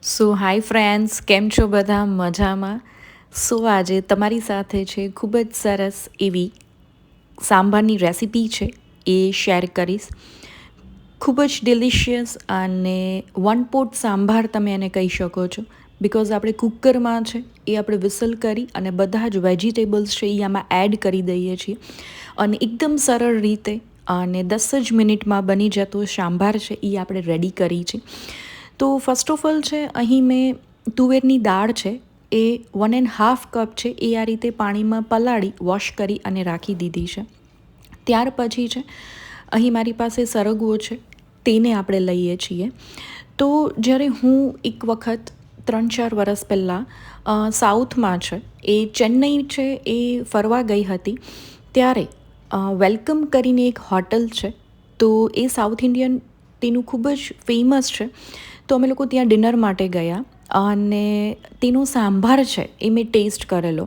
Hi friends, કેમ છો બધા? મજામાં? આજે તમારી સાથે છે ખૂબ જ સરસ એવી સાંભારની રેસિપી છે એ શેર કરીશ. ખૂબ જ ડિલિશિયસ અને વન પોટ સાંભાર તમે એને કહી શકો છો. બિકોઝ આપણે કુકરમાં છે એ આપણે વિસલ કરી અને બધા જ વેજીટેબલ્સ છે એ આમાં એડ કરી દઈએ છીએ અને એકદમ સરળ રીતે અને 10 જ મિનિટમાં બની જતો સાંભાર છે એ આપણે રેડી કરી છે. તો ફર્સ્ટ ઓફ ઓલ છે, અહીં મેં તુવેરની દાળ છે એ 1.5 કપ છે એ આ રીતે પાણીમાં પલાળી વોશ કરી અને રાખી દીધી છે. ત્યાર પછી છે અહીં મારી પાસે સરગવો છે, તેને આપણે લઈએ છીએ. તો જ્યારે હું એક વખત 3-4 વર્ષ પહેલાં સાઉથમાં છે એ ચેન્નઈ છે એ ફરવા ગઈ હતી, ત્યારે વેલકમ કરીને એક હોટલ છે. તો એ સાઉથ ઇન્ડિયન તેનું ખૂબ જ ફેમસ છે. તો અમે લોકો ત્યાં ડિનર માટે ગયા અને તેનો સાંભાર છે એ મેં ટેસ્ટ કરેલો.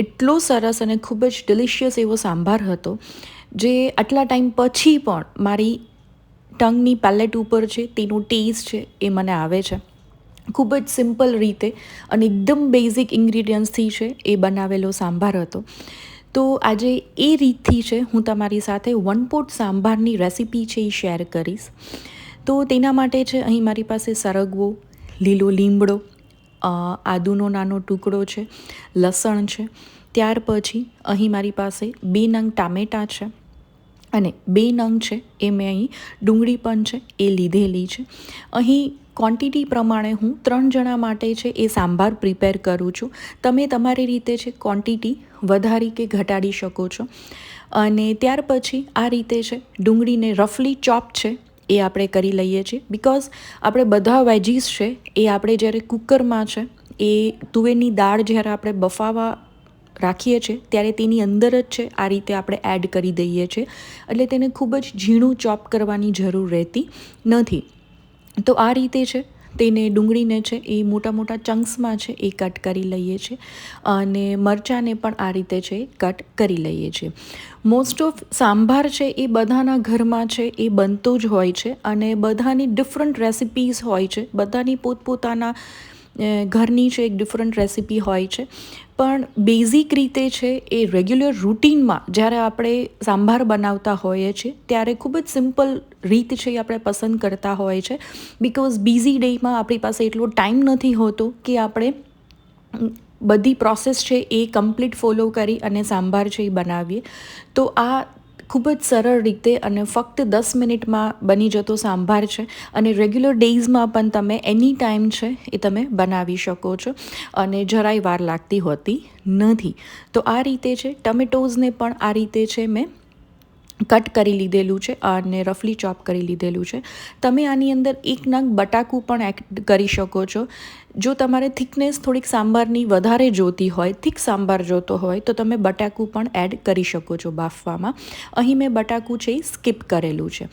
એટલો સરસ અને ખૂબ જ ડિલિશિયસ એવો સાંભાર હતો, જે આટલા ટાઈમ પછી પણ મારી ટંગની પેલેટ ઉપર છે તેનો ટેસ્ટ છે એ મને આવે છે. ખૂબ જ સિમ્પલ રીતે અને એકદમ બેઝિક ઇન્ગ્રીડિયન્ટ્સથી છે એ બનાવેલો સાંભાર હતો. તો આજે એ રીતથી છે હું તમારી સાથે વન પોટ સાંભારની રેસિપી છે એ શેર કરીશ. તો તેના માટે છે અહીં મારી પાસે સરગવો, લીલો લીમડો, આદુનો નાનો ટુકડો છે, લસણ છે. ત્યાર પછી અહીં મારી પાસે 2 નંગ ટામેટાં છે અને 2 નંગ છે એ મેં અહીં ડુંગળી પણ છે એ લીધેલી છે. અહીં ક્વોન્ટિટી પ્રમાણે હું 3 જણા માટે છે એ સાંભાર પ્રિપેર કરું છું. તમે તમારી રીતે છે ક્વોન્ટિટી વધારી કે ઘટાડી શકો છો. અને ત્યાર પછી આ રીતે છે ડુંગળીને રફલી ચોપ છે એ આપણે કરી લઈએ છીએ. બિકોઝ આપણે બધા વેજીસ છે એ આપણે જ્યારે કુકરમાં છે એ તુવેરની દાળ જ્યારે આપણે બફાવા રાખીએ છીએ ત્યારે તેની અંદર જ છે આ રીતે આપણે એડ કરી દઈએ છીએ, એટલે તેને ખૂબ જ ઝીણું ચોપ કરવાની જરૂર રહેતી નથી. તો આ રીતે છે તેને ડુંગળીને છે એ મોટા મોટા ચંક્સમાં છે એ કટ કરી લઈએ છીએ અને મરચાંને પણ આ રીતે છે કટ કરી લઈએ છીએ. મોસ્ટ ઓફ સાંભાર છે એ બધાના ઘરમાં છે એ બનતો જ હોય છે અને બધાની ડિફરન્ટ રેસિપીઝ હોય છે. બધાની પોતપોતાના ઘરની છે એક ડિફરન્ટ રેસિપી હોય છે, પણ બેઝિક રીતે છે એ રેગ્યુલર રૂટીનમાં જ્યારે આપણે સાંભાર બનાવતા હોઈએ છીએ ત્યારે ખૂબ જ સિમ્પલ રીત છે એ આપણે પસંદ કરતા હોય છે. બિકોઝ બિઝી ડેમાં આપણી પાસે એટલો ટાઈમ નથી હોતો કે આપણે બધી પ્રોસેસ છે એ કમ્પ્લીટ ફોલો કરી અને સાંભાર છે એ બનાવીએ. તો આ ખૂબ જ સરળ રીતે અને ફક્ત 10 મિનિટમાં બની જતો સાંભાર છે અને રેગ્યુલર ડેઝમાં પણ તમે એની ટાઈમ છે એ તમે બનાવી શકો છો અને જરાય વાર લાગતી હોતી નથી. તો આ રીતે છે ટમેટોઝને પણ આ રીતે છે મેં કટ કરી લીધેલું છે અને રફલી ચોપ કરી લીધેલું છે. તમે આની અંદર 1 નંગ બટાકું પણ એડ કરી શકો છો. જો તમારે થિકનેસ થોડીક સાંભારની વધારે જોતી હોય, થિક સાંભાર જોતો હોય, તો તમે બટાકું પણ એડ કરી શકો છો બાફવામાં. અહીં મેં બટાકું છે એ સ્કીપ કરેલું છે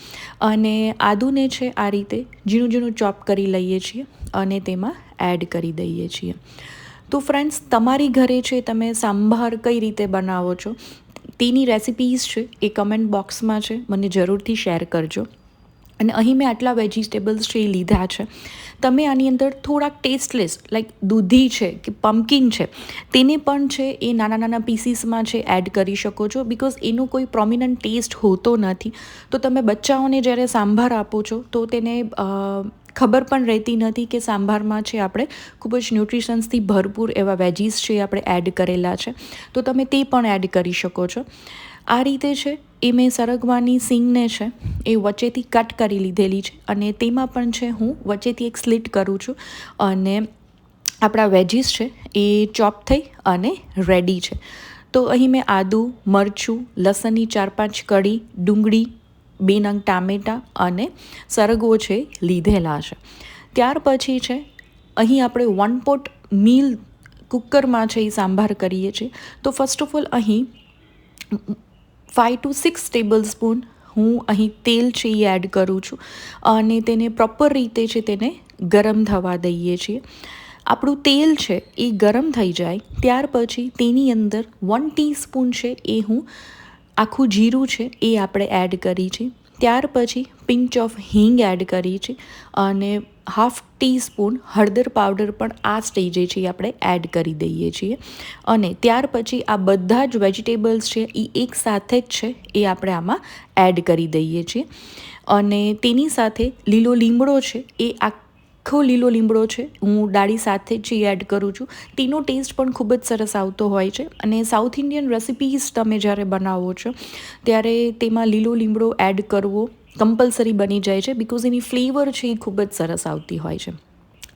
અને આદુને છે આ રીતે ઝીણું ઝીણું ચોપ કરી લઈએ છીએ અને તેમાં એડ કરી દઈએ છીએ. તો ફ્રેન્ડ્સ, તમારી ઘરે છે તમે સાંભાર કઈ રીતે બનાવો છો તેની રેસિપીઝ છે એ કમેન્ટ બોક્સમાં છે મને જરૂરથી શેર કરજો. અને અહીં મેં આટલા વેજીટેબલ્સ છે એ લીધા છે. તમે આની અંદર થોડાક ટેસ્ટલેસ લાઈક દૂધી છે કે પમ્પકિન છે તેને પણ છે એ નાના નાના પીસીસમાં છે એડ કરી શકો છો. બિકોઝ એનો કોઈ પ્રોમિનન્ટ ટેસ્ટ હોતો નથી. તો તમે બચ્ચાઓને જ્યારે સાંભાર આપો છો તો તેને ખબર પણ રહેતી નથી કે સાંભારમાં છે આપણે ખૂબ જ ન્યુટ્રિશન્સથી ભરપૂર એવા વેજીસ છે આપણે એડ કરેલા છે. તો તમે તે પણ એડ કરી શકો છો. આ રીતે છે એ મેં સરગવાની સિંગને છે એ વચ્ચેથી કટ કરી લીધેલી છે અને તેમાં પણ છે હું વચ્ચેથી એક સ્લિટ કરું છું અને આપણા વેજીસ છે એ ચોપ થઈ અને રેડી છે. તો અહીં મેં આદું, મરચું, લસણની 4-5 કળી, ડુંગળી, 2 નંગ ટામેટાં અને સરગવો છે લીધેલા છે. ત્યાર પછી છે અહીં આપણે 1 પોટ મીલ કુકરમાં છે એ સાંભાર કરીએ છીએ. તો ફર્સ્ટ ઓફ ઓલ અહીં 5 to 6 ટેબલ સ્પૂન હું અહીં તેલ છે એ એડ કરું છું અને તેને પ્રોપર રીતે છે તેને ગરમ થવા દઈએ છીએ. આપણું તેલ છે એ ગરમ થઈ જાય ત્યાર પછી તેની અંદર 1 ટીસ્પૂન છે એ હું આખું જીરું છે એ આપણે એડ કરી છે. ત્યાર પછી પિંચ ઓફ હિંગ એડ કરી છે અને હાફ ટીસ્પૂન હળદર પાવડર પણ આ સ્ટેજે છે આપણે એડ કરી દઈએ છીએ. અને ત્યાર પછી આ બધા જ વેજીટેબલ્સ છે એ એક સાથે જ છે એ આપણે આમાં એડ કરી દઈએ છીએ. અને તેની સાથે લીલો લીમડો છે એ આખો લીલો લીમડો છે હું ડાળી સાથે જ એડ કરું છું. તેનો ટેસ્ટ પણ ખૂબ જ સરસ આવતો હોય છે. અને સાઉથ ઇન્ડિયન રેસિપીઝ તમે જ્યારે બનાવો છો ત્યારે તેમાં લીલો લીમડો એડ કરવો કમ્પલસરી બની જાય છે, બિકોઝ એની ફ્લેવર છે એ ખૂબ જ સરસ આવતી હોય છે.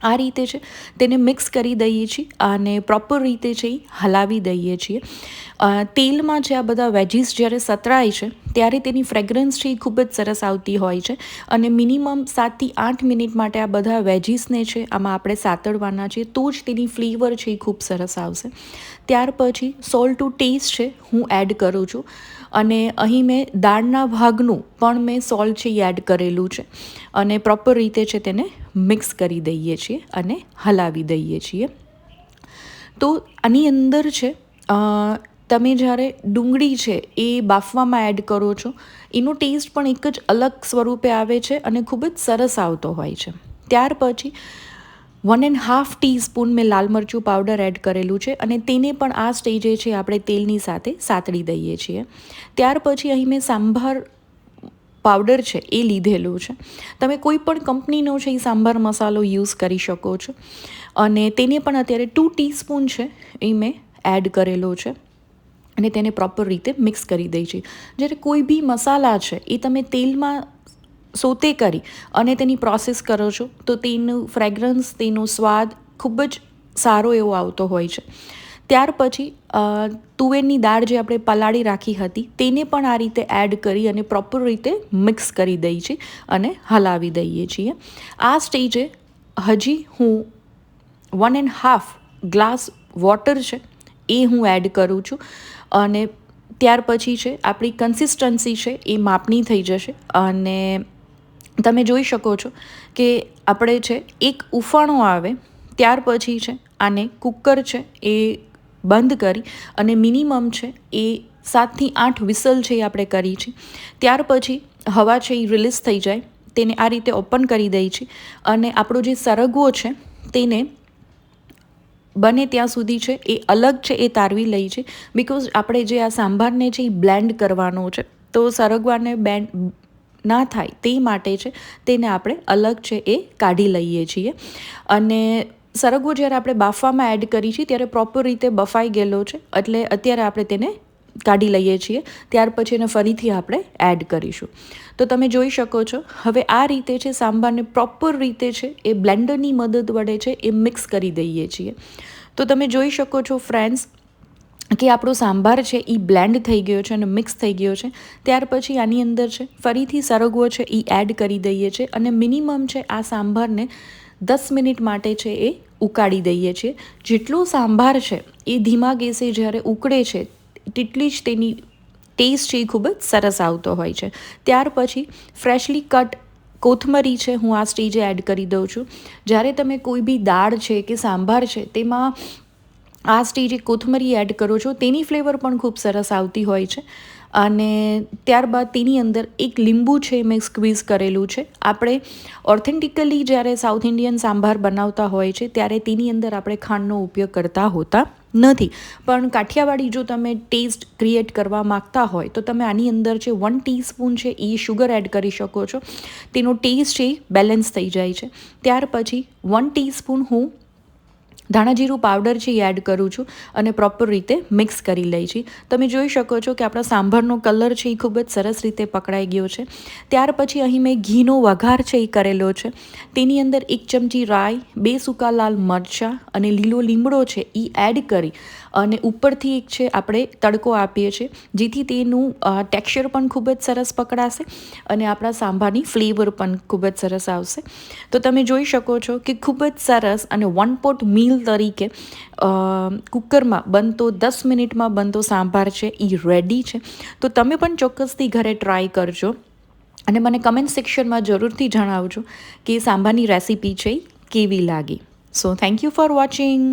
આ રીતે છે તેને મિક્સ કરી દઈએ છીએ અને પ્રોપર રીતે છે એ હલાવી દઈએ છીએ. તેલમાં જે આ બધા વેજીસ જ્યારે સતળાય છે ત્યારે તેની ફ્રેગ્રન્સ છે એ ખૂબ જ સરસ આવતી હોય છે. અને મિનિમમ 7થી 8 મિનિટ માટે આ બધા વેજીસને છે આમાં આપણે સાતળવાના છે, તો જ તેની ફ્લેવર છે એ ખૂબ સરસ આવશે. ત્યાર પછી સોલ્ટ ટુ ટેસ્ટ છે હું એડ કરું છું. અને અહીં મેં દાળના ભાગનું પણ મેં સોલ્ટ છે એ એડ કરેલું છે. અને પ્રોપર રીતે છે તેને મિક્સ કરી દઈએ છીએ અને હલાવી દઈએ છીએ. તો આની અંદર છે તમે જ્યારે ડુંગળી છે એ બાફવામાં એડ કરો છો એનો ટેસ્ટ પણ એક જ અલગ સ્વરૂપે આવે છે અને ખૂબ જ સરસ આવતો હોય છે. ત્યાર પછી 1.5 ટીસ્પૂન મેં લાલ મરચું પાવડર એડ કરેલું છે અને તેને પણ આ સ્ટેજે છે આપણે તેલની સાથે સાતળી દઈએ છીએ. ત્યાર પછી અહીં મેં સાંભાર પાવડર છે એ લીધેલું છે. તમે કોઈ પણ કંપનીનો છે એ સાંભાર મસાલો યુઝ કરી શકો છો. અને તેને પણ અત્યારે 2 ટીસ્પૂન છે એ મેં એડ કરેલો છે. અને તેને પ્રોપર રીતે મિક્સ કરી દઈએ છીએ. જ્યારે કોઈ બી મસાલા છે એ તમે તેલમાં સોતે કરી અને તેની પ્રોસેસ કરો છો તો તેનું ફ્રેગ્રન્સ, તેનો સ્વાદ ખૂબ જ સારો એવો આવતો હોય છે. ત્યાર પછી તુવેરની દાળ જે આપણે પલાળી રાખી હતી તેને પણ આ રીતે એડ કરી અને પ્રોપર રીતે મિક્સ કરી દઈએ છીએ અને હલાવી દઈએ છીએ. આ સ્ટેજે હજી હું 1.5 ગ્લાસ વોટર છે એ હું એડ કરું છું. અને ત્યાર પછી છે આપણી કન્સિસ્ટન્સી છે એ માપની થઈ જશે. અને તમે જોઈ શકો છો કે આપણે છે એક ઉફાણો આવે ત્યાર પછી છે આને કુકર છે એ બંધ કરી અને મિનિમમ છે એ 7થી 8 વિસલ છે એ આપણે કરી છે. ત્યાર પછી હવા છે એ રિલીઝ થઈ જાય તેને આ રીતે ઓપન કરી દઈએ છીએ. અને આપણો જે સરગવો છે તેને બને ત્યાં સુધી છે એ અલગ છે એ તારવી લઈ છે, બિકોઝ આપણે જે આ સાંભારને છે એ બ્લેન્ડ કરવાનો છે તો સરગવાને ના થાય તે માટે છે તેને આપણે અલગ છે એ કાઢી લઈએ છીએ. અને સરગવો જ્યારે આપણે બાફવામાં એડ કરી છીએ ત્યારે પ્રોપર રીતે બફાઈ ગયેલો છે એટલે અત્યારે આપણે તેને કાઢી લઈએ છીએ. ત્યાર પછી એને ફરીથી આપણે એડ કરીશું. તો તમે જોઈ શકો છો હવે આ રીતે છે સાંભારને પ્રોપર રીતે છે એ બ્લેન્ડરની મદદ વડે છે એ મિક્સ કરી દઈએ છીએ. તો તમે જોઈ શકો છો ફ્રેન્ડ્સ કે આપણો સાંભાર છે એ બ્લેન્ડ થઈ ગયો છે અને મિક્સ થઈ ગયો છે. ત્યાર પછી આની અંદર છે ફરીથી સરગવો છે એ એડ કરી દઈએ છીએ અને મિનિમમ છે આ સાંભારને 10 મિનિટ માટે છે એ ઉકાળી દઈએ છીએ. જેટલો સાંભાર છે એ ધીમા ગેસે જ્યારે ઉકળે છે તેટલી જ તેની ટેસ્ટ છે એ ખૂબ જ સરસ આવતો હોય છે. ત્યાર પછી ફ્રેશલી કટ કોથમરી છે હું આ સ્ટેજે એડ કરી દઉં છું. જ્યારે તમે કોઈ બી દાળ છે કે સાંભાર છે તેમાં આ સ્ટેજે કોથમરી એડ કરો છો તેની ફ્લેવર પણ ખૂબ સરસ આવતી હોય છે. અને ત્યારબાદ તેની અંદર એક લીંબુ છે મેં સ્ક્વીઝ કરેલું છે. આપણે ઓથેન્ટિકલી જ્યારે સાઉથ ઇન્ડિયન સાંભાર બનાવતા હોય છે ત્યારે તેની અંદર આપણે ખાંડનો ઉપયોગ કરતા હોતા નથી. પણ કાઠિયાવાડી જો તમે ટેસ્ટ ક્રિએટ કરવા માગતા હોય તો તમે આની અંદર છે 1 ટીસ્પૂન છે એ શુગર એડ કરી શકો છો. તેનો ટેસ્ટ છે બેલેન્સ થઈ જાય છે. ત્યાર પછી 1 ટીસ્પૂન હું ધાણાજીરું પાવડર છે એ એડ કરું છું અને પ્રોપર રીતે મિક્સ કરી લઈ છીએ. તમે જોઈ શકો છો કે આપણા સાંભારનો કલર છે એ ખૂબ જ સરસ રીતે પકડાઈ ગયો છે. ત્યાર પછી અહીં મેં ઘીનો વઘાર છે એ કરેલો છે. તેની અંદર 1 ચમચી રાઈ, 2 સૂકા લાલ મરચાં અને લીલો લીમડો છે એ એડ કરી અને ઉપરથી એક છે આપણે તડકો આપીએ છીએ જેથી તેનું ટેક્સચર પણ ખૂબ જ સરસ પકડાશે અને આપણા સાંભારની ફ્લેવર પણ ખૂબ જ સરસ આવશે. તો તમે જોઈ શકો છો કે ખૂબ જ સરસ અને 1 પોટ મીલ તરીકે કુકરમાં બનતો 10 મિનિટમાં બનતો સાંભાર છે એ રેડી છે. તો તમે પણ ચોક્કસથી ઘરે ટ્રાય કરજો અને મને કમેન્ટ સેક્શનમાં જરૂરથી જણાવજો કે સાંભારની રેસીપી છે કેવી લાગી. So thank you for watching.